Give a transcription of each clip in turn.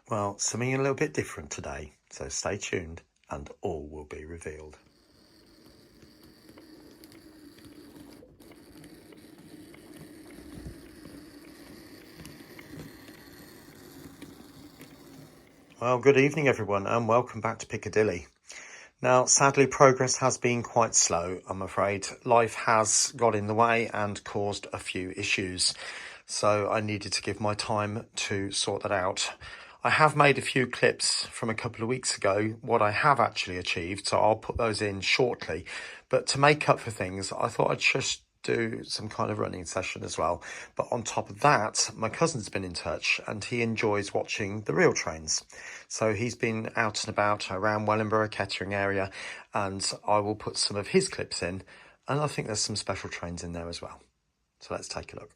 Well, something a little bit different today, so stay tuned and all will be revealed. Well, good evening everyone and welcome back to Piccadilly. Now, sadly, progress has been quite slow, I'm afraid. Life has got in the way and caused a few issues, so I needed to give my time to sort that out. I have made a few clips from a couple of weeks ago, what I have actually achieved, so I'll put those in shortly. But to make up for things, I thought I'd just do some kind of running session as well. But on top of that, my cousin's been in touch and he enjoys watching the real trains. So he's been out and about around Wellingborough, Kettering area, and I will put some of his clips in. And I think there's some special trains in there as well. So let's take a look.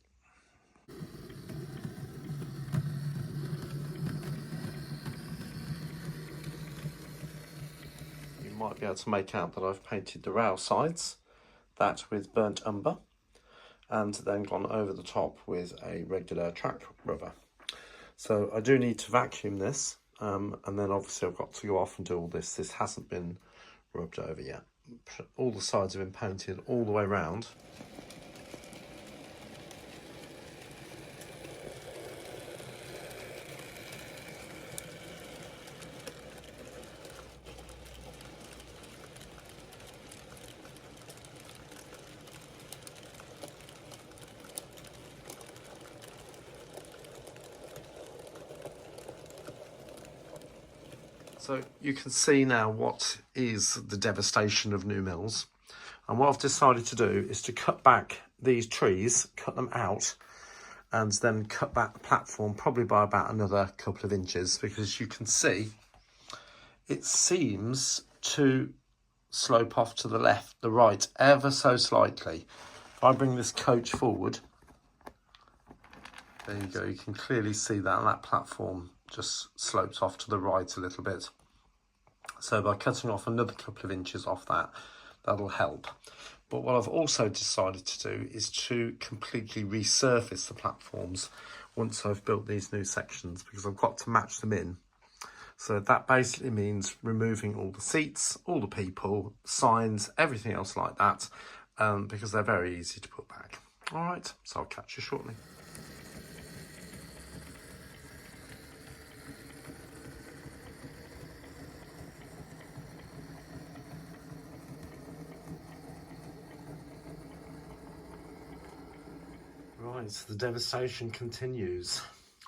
You might be able to make out that I've painted the rail sides, that with burnt umber, and then gone over the top with a regular track rubber. So I do need to vacuum this, and then obviously I've got to go off and do all this. This hasn't been rubbed over yet. All the sides have been painted all the way around. So you can see now what is the devastation of new mills. And what I've decided to do is to cut back these trees, cut them out, and then cut back the platform probably by about another couple of inches, because you can see it seems to slope off to the left, the right, ever so slightly. If I bring this coach forward, there you go, you can clearly see that platform just slopes off to the right a little bit. So by cutting off another couple of inches off that, that'll help. But what I've also decided to do is to completely resurface the platforms once I've built these new sections, because I've got to match them in. So that basically means removing all the seats, all the people, signs, everything else like that, because they're very easy to put back. All right, so I'll catch you shortly. Right, so the devastation continues,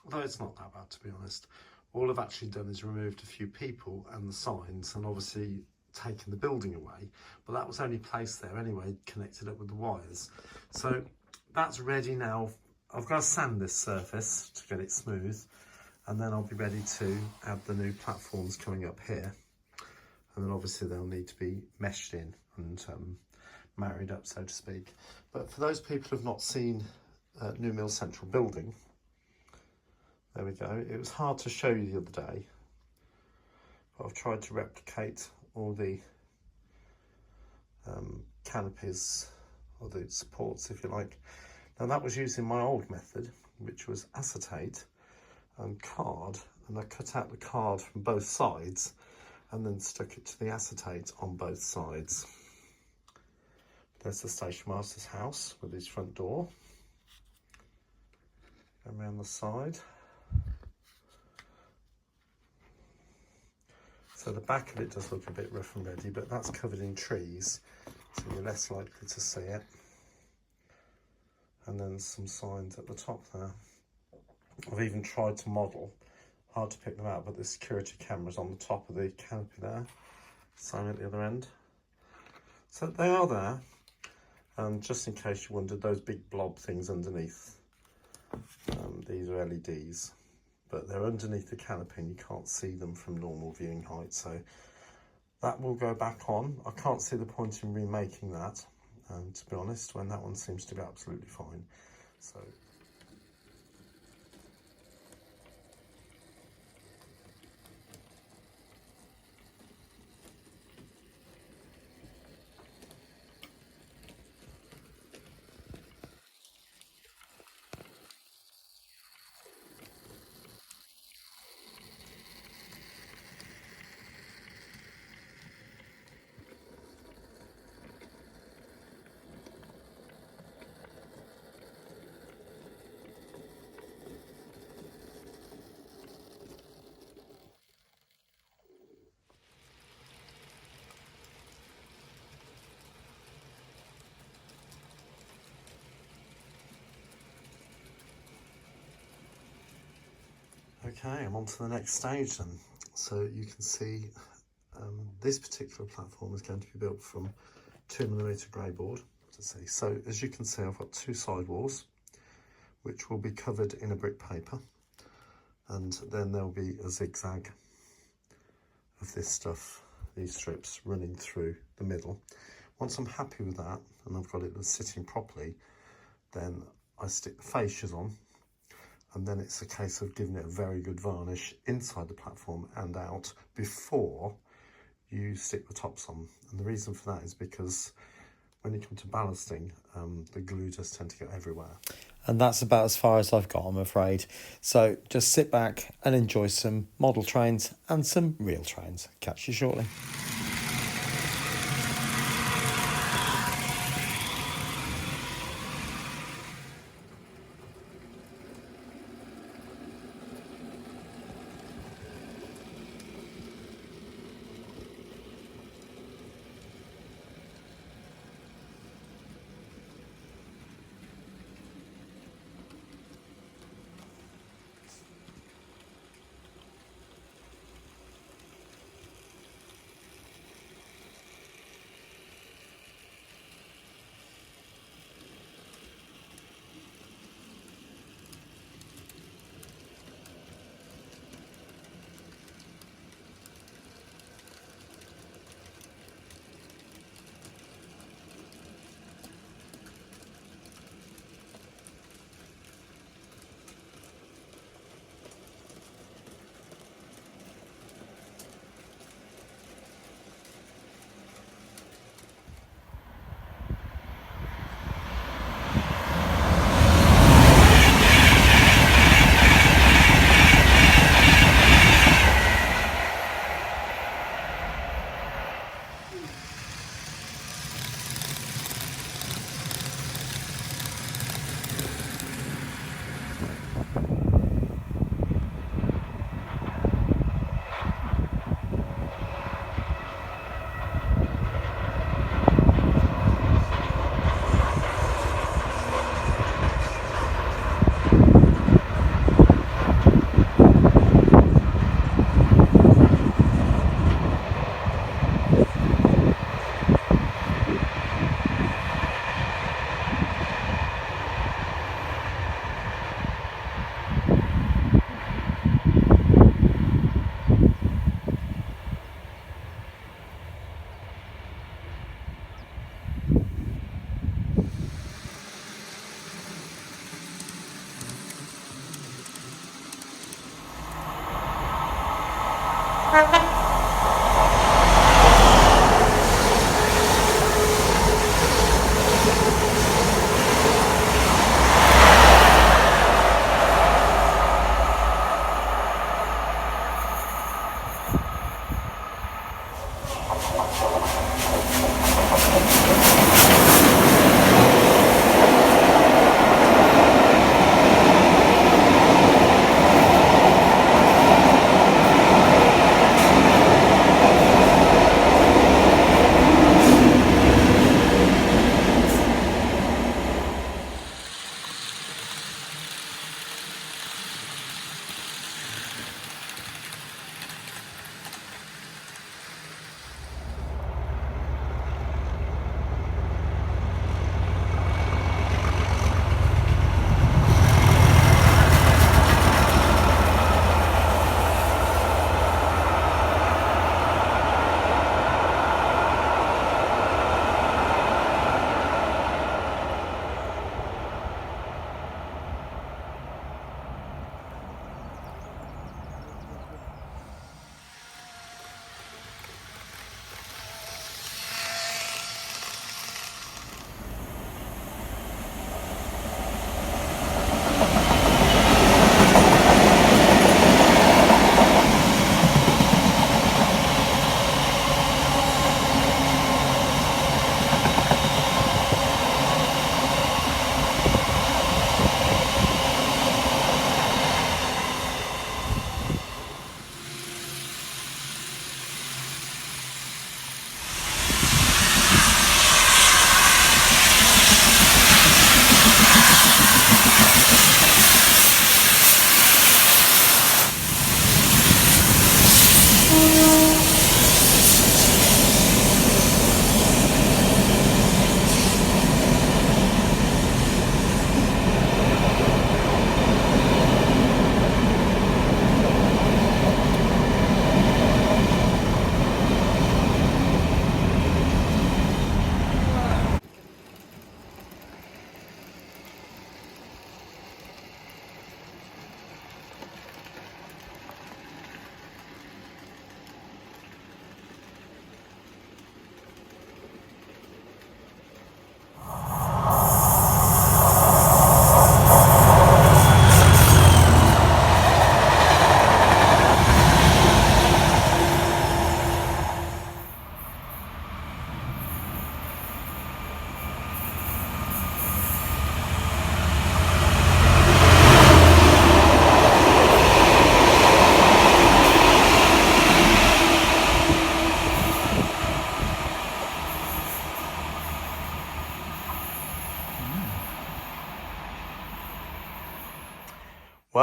although it's not that bad, to be honest. All I've actually done is removed a few people and the signs, and obviously taken the building away, but that was only placed there anyway, connected up with the wires. So that's ready now. I've got to sand this surface to get it smooth, and then I'll be ready to add the new platforms coming up here. And then obviously they'll need to be meshed in and married up, so to speak. But for those people who've not seen New Mill Central building, there we go. It was hard to show you the other day, but I've tried to replicate all the canopies, or the supports if you like. Now that was using my old method, which was acetate and card, and I cut out the card from both sides and then stuck it to the acetate on both sides. There's the station master's house with his front door. Go around the side. So the back of it does look a bit rough and ready, but that's covered in trees, so you're less likely to see it. And then some signs at the top there. I've even tried to model, hard to pick them out, but the security camera's on the top of the canopy there, same at the other end. So they are there, and just in case you wondered, those big blob things underneath, these are LEDs, but they're underneath the canopy and you can't see them from normal viewing height, so that will go back on. I can't see the point in remaking that, to be honest, when that one seems to be absolutely fine. So Okay, I'm on to the next stage then. So you can see this particular platform is going to be built from 2mm grey board. So as you can see, I've got two side walls which will be covered in a brick paper, and then there'll be a zigzag of this stuff, these strips running through the middle. Once I'm happy with that and I've got it sitting properly, then I stick the fascias on, and then it's a case of giving it a very good varnish inside the platform and out before you stick the tops on. And the reason for that is because when you come to ballasting, the glue does tend to go everywhere. And that's about as far as I've got, I'm afraid. So just sit back and enjoy some model trains and some real trains. Catch you shortly.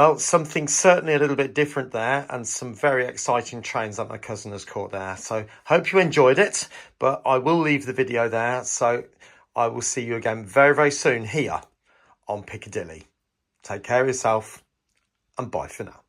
Well, something certainly a little bit different there, and some very exciting trains that my cousin has caught there. So hope you enjoyed it, but I will leave the video there. So I will see you again very, very soon here on Piccadilly. Take care of yourself and bye for now.